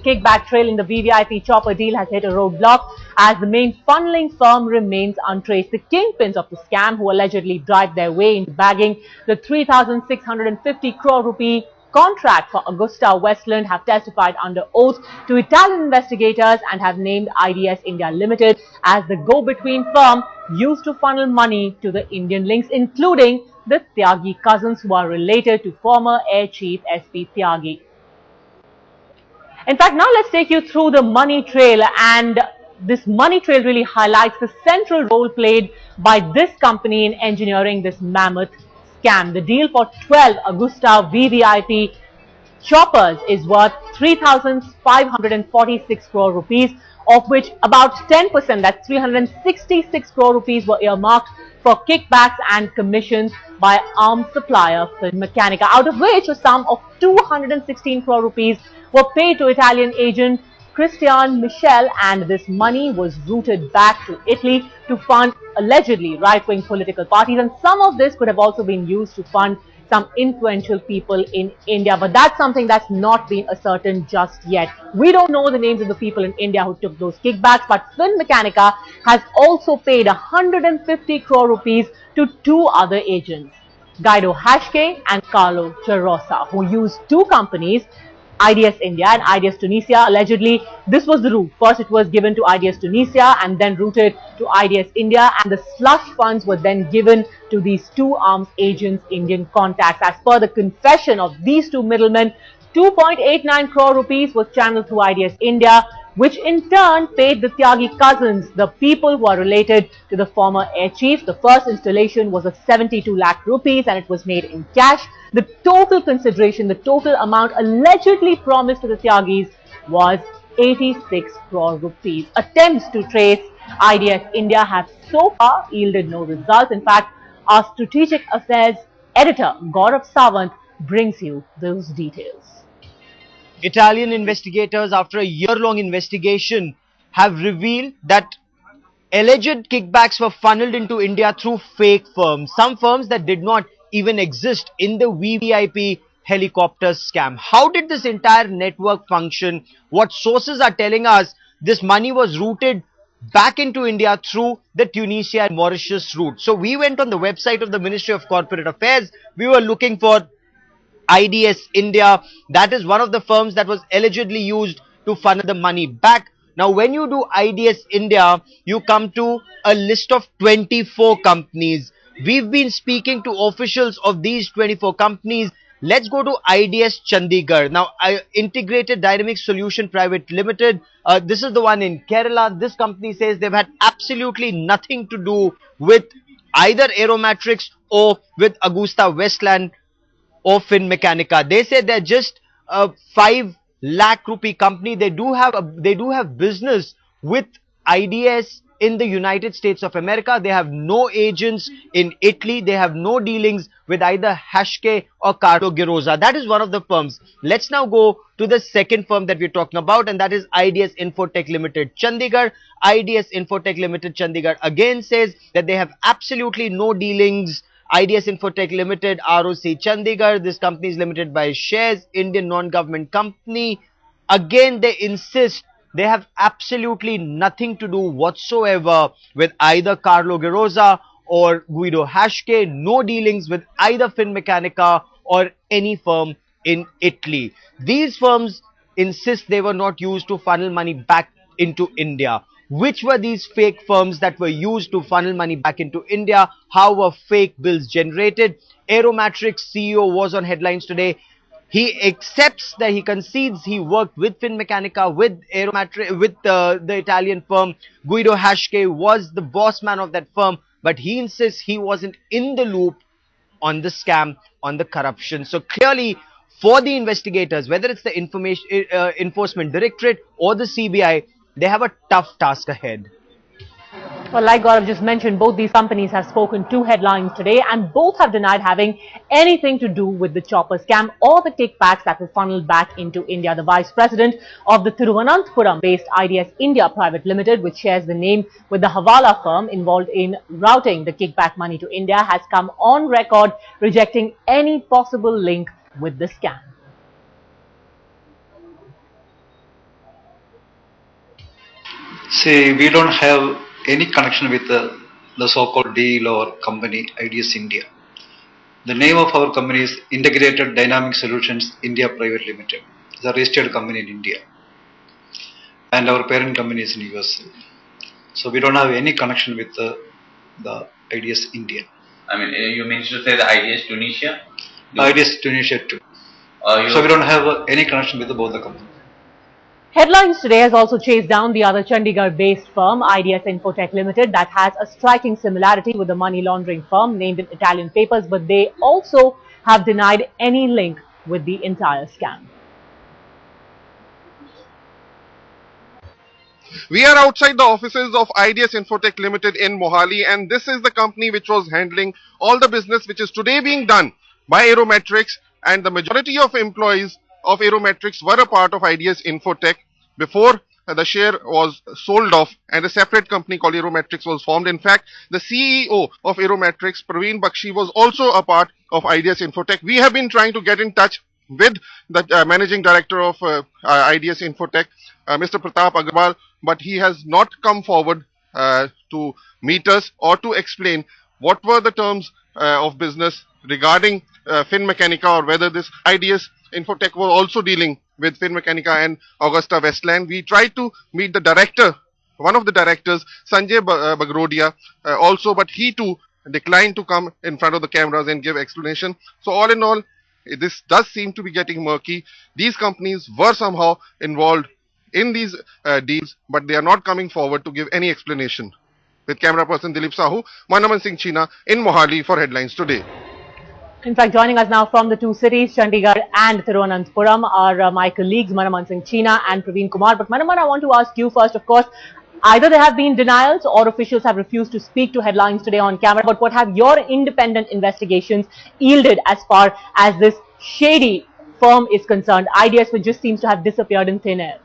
Kickback trail in the VVIP chopper deal has hit a roadblock as the main funneling firm remains untraced. The kingpins of the scam, who allegedly drive their way into bagging the 3,650 crore rupee contract for AgustaWestland, have testified under oath to Italian investigators and have named IDS India Limited as the go-between firm used to funnel money to the Indian links, including the Tyagi cousins, who are related to former Air Chief SP Tyagi. In fact, now let's take you through the money trail, and this money trail really highlights the central role played by this company in engineering this mammoth scam. The deal for 12 Augusta VVIP choppers is worth 3,546 crore rupees, of which about 10%, that's 366 crore rupees, were earmarked for kickbacks and commissions by arms supplier Finmeccanica, out of which a sum of 216 crore rupees were paid to Italian agent Christian Michel, and this money was routed back to Italy to fund allegedly right-wing political parties, and some of this could have also been used to fund some influential people in India, but that's something that's not been ascertained just yet. We don't know the names of the people in India who took those kickbacks, but Finmeccanica has also paid 150 crore rupees to two other agents, Guido Hashke and Carlo Gerosa, who used two companies, IDS India and IDS Tunisia. Allegedly, this was the route. First, it was given to IDS Tunisia and then routed to IDS India, and the slush funds were then given to these two arms agents' Indian contacts. As per the confession of these two middlemen, 2.89 crore rupees was channeled through IDS India, which in turn paid the Tyagi cousins, the people who are related to the former air chief. The first installation was of 72 lakh rupees and it was made in cash. The total consideration, the total amount allegedly promised to the Tyagis was 86 crore rupees. Attempts to trace IDS India have so far yielded no results. In fact, our strategic affairs editor Gaurav Sawant brings you those details. Italian investigators, after a year-long investigation, have revealed that alleged kickbacks were funneled into India through fake firms, some firms that did not even exist in the VVIP helicopter scam. How did this entire network function? What sources are telling us this money was routed back into India through the Tunisia and Mauritius route. So we went on the website of the Ministry of Corporate Affairs. We were looking for IDS India. That is one of the firms that was allegedly used to funnel the money back. Now, when you do IDS India, you come to a list of 24 companies. We've been speaking to officials of these 24 companies. Let's go to IDS Chandigarh. Now, Integrated Dynamic Solution Private Limited. This is the one in Kerala. This company says they've had absolutely nothing to do with either Aeromatrix or with AgustaWestland or Finmeccanica. They say they're just a 5 lakh rupee company. They do have business with IDS in the United States of America. They have no agents in Italy. They have no dealings with either Hashke or Carlo Gerosa. That is one of the firms. Let's now go to the second firm that we're talking about, and that is IDS Infotech Limited Chandigarh. IDS Infotech Limited Chandigarh again says that they have absolutely no dealings. IDS Infotech Limited, ROC Chandigarh, this company is limited by shares, Indian non-government company. Again, they insist they have absolutely nothing to do whatsoever with either Carlo Gerosa or Guido Hashke, no dealings with either Finmeccanica or any firm in Italy. These firms insist they were not used to funnel money back into India. Which were these fake firms that were used to funnel money back into India? How were fake bills generated? Aeromatrix CEO was on headlines today. He accepts that he concedes he worked with Finmeccanica, with Aeromatrix, with the Italian firm. Guido Hashke was the boss man of that firm, but he insists he wasn't in the loop on the scam, on the corruption. So clearly, for the investigators, whether it's the Enforcement Directorate or the CBI, they have a tough task ahead. Well, like Gaurav just mentioned, both these companies have spoken to headlines today, and both have denied having anything to do with the chopper scam or the kickbacks that were funneled back into India. The vice president of the Thiruvananthapuram-based IDS India Private Limited, which shares the name with the Hawala firm involved in routing the kickback money to India, has come on record rejecting any possible link with the scam. See, we don't have any connection with the so-called deal or company IDS India. The name of our company is Integrated Dynamic Solutions India Private Limited. It's a registered company in India, and our parent company is in US. So we don't have any connection with the IDS India. I mean, you mean to say the IDS Tunisia? IDS Tunisia too. So we don't have any connection with both the companies. Headlines today has also chased down the other Chandigarh-based firm, IDS Infotech Limited, that has a striking similarity with the money laundering firm named in Italian papers, but they also have denied any link with the entire scam. We are outside the offices of IDS Infotech Limited in Mohali, and this is the company which was handling all the business which is today being done by Aerometrics, and the majority of employees of Aerometrics were a part of IDS Infotech before the share was sold off and a separate company called Aerometrics was formed. In fact, the CEO of Aerometrics, Praveen Bakshi, was also a part of IDS Infotech. We have been trying to get in touch with the managing director of IDS Infotech, Mr. Pratap Agarwal, but he has not come forward to meet us or to explain what were the terms of business regarding FinMechanica, or whether this IDS Infotech was also dealing with FinMechanica and AgustaWestland. We tried to meet the director, one of the directors, Sanjay Bagrodia, also, but he too declined to come in front of the cameras and give explanation. So all in all, this does seem to be getting murky. These companies were somehow involved in these deals, but they are not coming forward to give any explanation. With camera person Dilip Sahu, Manaman Singh China in Mohali for Headlines Today. In fact, joining us now from the two cities, Chandigarh and Thiruvananthapuram, are my colleagues Manaman Singh China and Praveen Kumar. But Manaman, I want to ask you first, of course, either there have been denials or officials have refused to speak to Headlines Today on camera, but what have your independent investigations yielded as far as this shady firm is concerned? IDS, which just seems to have disappeared in thin air.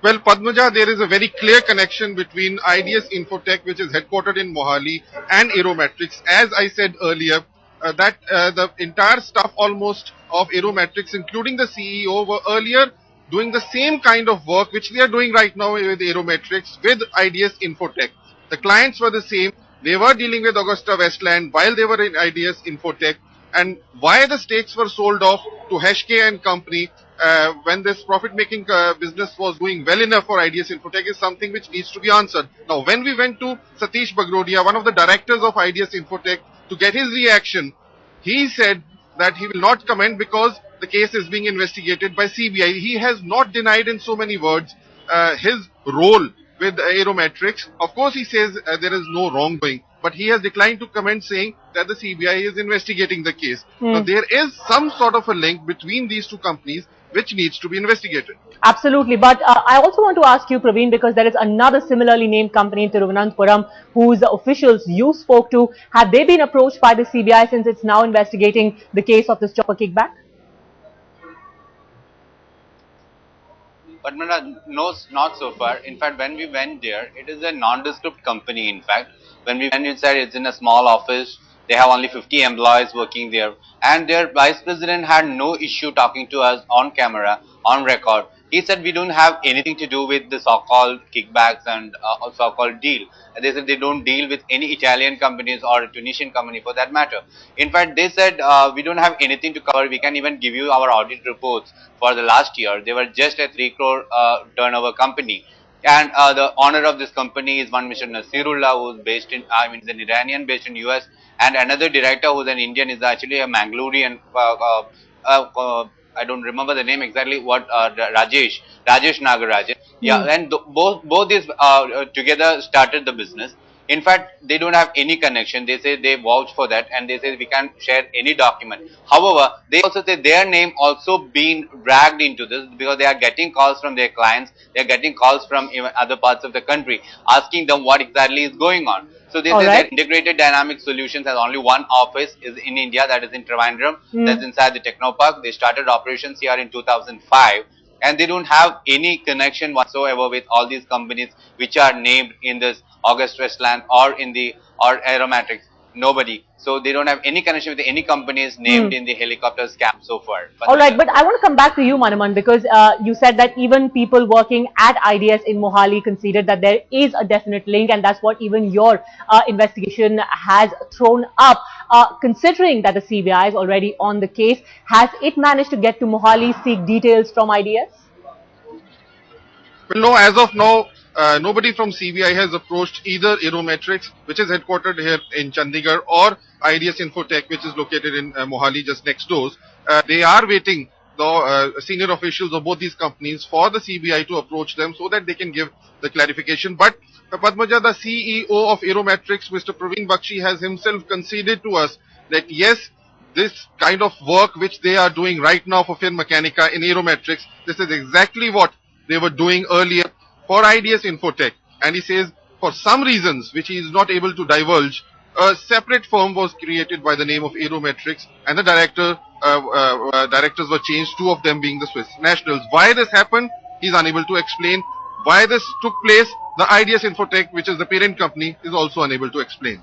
Well, Padmaja, there is a very clear connection between IDS Infotech, which is headquartered in Mohali, and Aerometrics. As I said earlier, that the entire staff almost of Aerometrics, including the CEO, were earlier doing the same kind of work which they are doing right now with Aerometrics with IDS Infotech. The clients were the same. They were dealing with AgustaWestland while they were in IDS Infotech. And why the stakes were sold off to Heshke and company when this profit-making business was doing well enough for IDS Infotech is something which needs to be answered. Now, when we went to Satish Bagrodia, one of the directors of IDS Infotech, to get his reaction, he said that he will not comment because the case is being investigated by CBI. He has not denied in so many words his role with Aerometrics. Of course, he says there is no wrongdoing, but he has declined to comment, saying that the CBI is investigating the case. Now, there is some sort of a link between these two companies which needs to be investigated. Absolutely. But I also want to ask you, Praveen, because there is another similarly named company in Thiruvananthapuram whose officials you spoke to. Have they been approached by the CBI since it's now investigating the case of this chopper kickback? But no, not so far. In fact, when we went there, it is a nondescript company. In fact, when we went inside, it's in a small office. They have only 50 employees working there, and their vice president had no issue talking to us on camera, on record. He said we don't have anything to do with the so-called kickbacks and so-called deal. And they said they don't deal with any Italian companies or Tunisian company for that matter. In fact, they said we don't have anything to cover. We can even give you our audit reports for the last year. They were just a 3 crore turnover company. And the owner of this company is one Mr. Nasirullah, who's based in, he's an Iranian based in US, and another director who's an Indian is actually a Mangalorean, I don't remember the name exactly, what, Rajesh Nagarajan. Yeah, and both these together started the business. In fact, they don't have any connection. They say they vouch for that, and they say we can't share any document. However, they also say their name also been dragged into this because they are getting calls from their clients. They are getting calls from even other parts of the country asking them what exactly is going on. So they say that Integrated Dynamic Solutions has only one office is in India, that is in Trivandrum, that's inside the Technopark. They started operations here in 2005. And they don't have any connection whatsoever with all these companies which are named in this AgustaWestland or in the Aerometrics. Nobody. So they don't have any connection with any companies named in the helicopter scam so far. All right, but I want to come back to you, Manaman, because you said that even people working at IDS in Mohali conceded that there is a definite link, and that's what even your investigation has thrown up. Considering that the CBI is already on the case, has it managed to get to Mohali, seek details from IDS? Well, no, as of now, nobody from CBI has approached either Aerometrics, which is headquartered here in Chandigarh, or IDS Infotech, which is located in Mohali, just next door. They are waiting, the senior officials of both these companies, for the CBI to approach them so that they can give the clarification. But Padmaja, the CEO of Aerometrics, Mr. Praveen Bakshi, has himself conceded to us that yes, this kind of work which they are doing right now for Finmechanica in Aerometrics, this is exactly what they were doing earlier for IDS Infotech. And he says, for some reasons which he is not able to divulge, a separate firm was created by the name of Aerometrics, and the directors were changed, two of them being the Swiss nationals. Why this happened, he is unable to explain. Why this took place, the IDS Infotech, which is the parent company, is also unable to explain.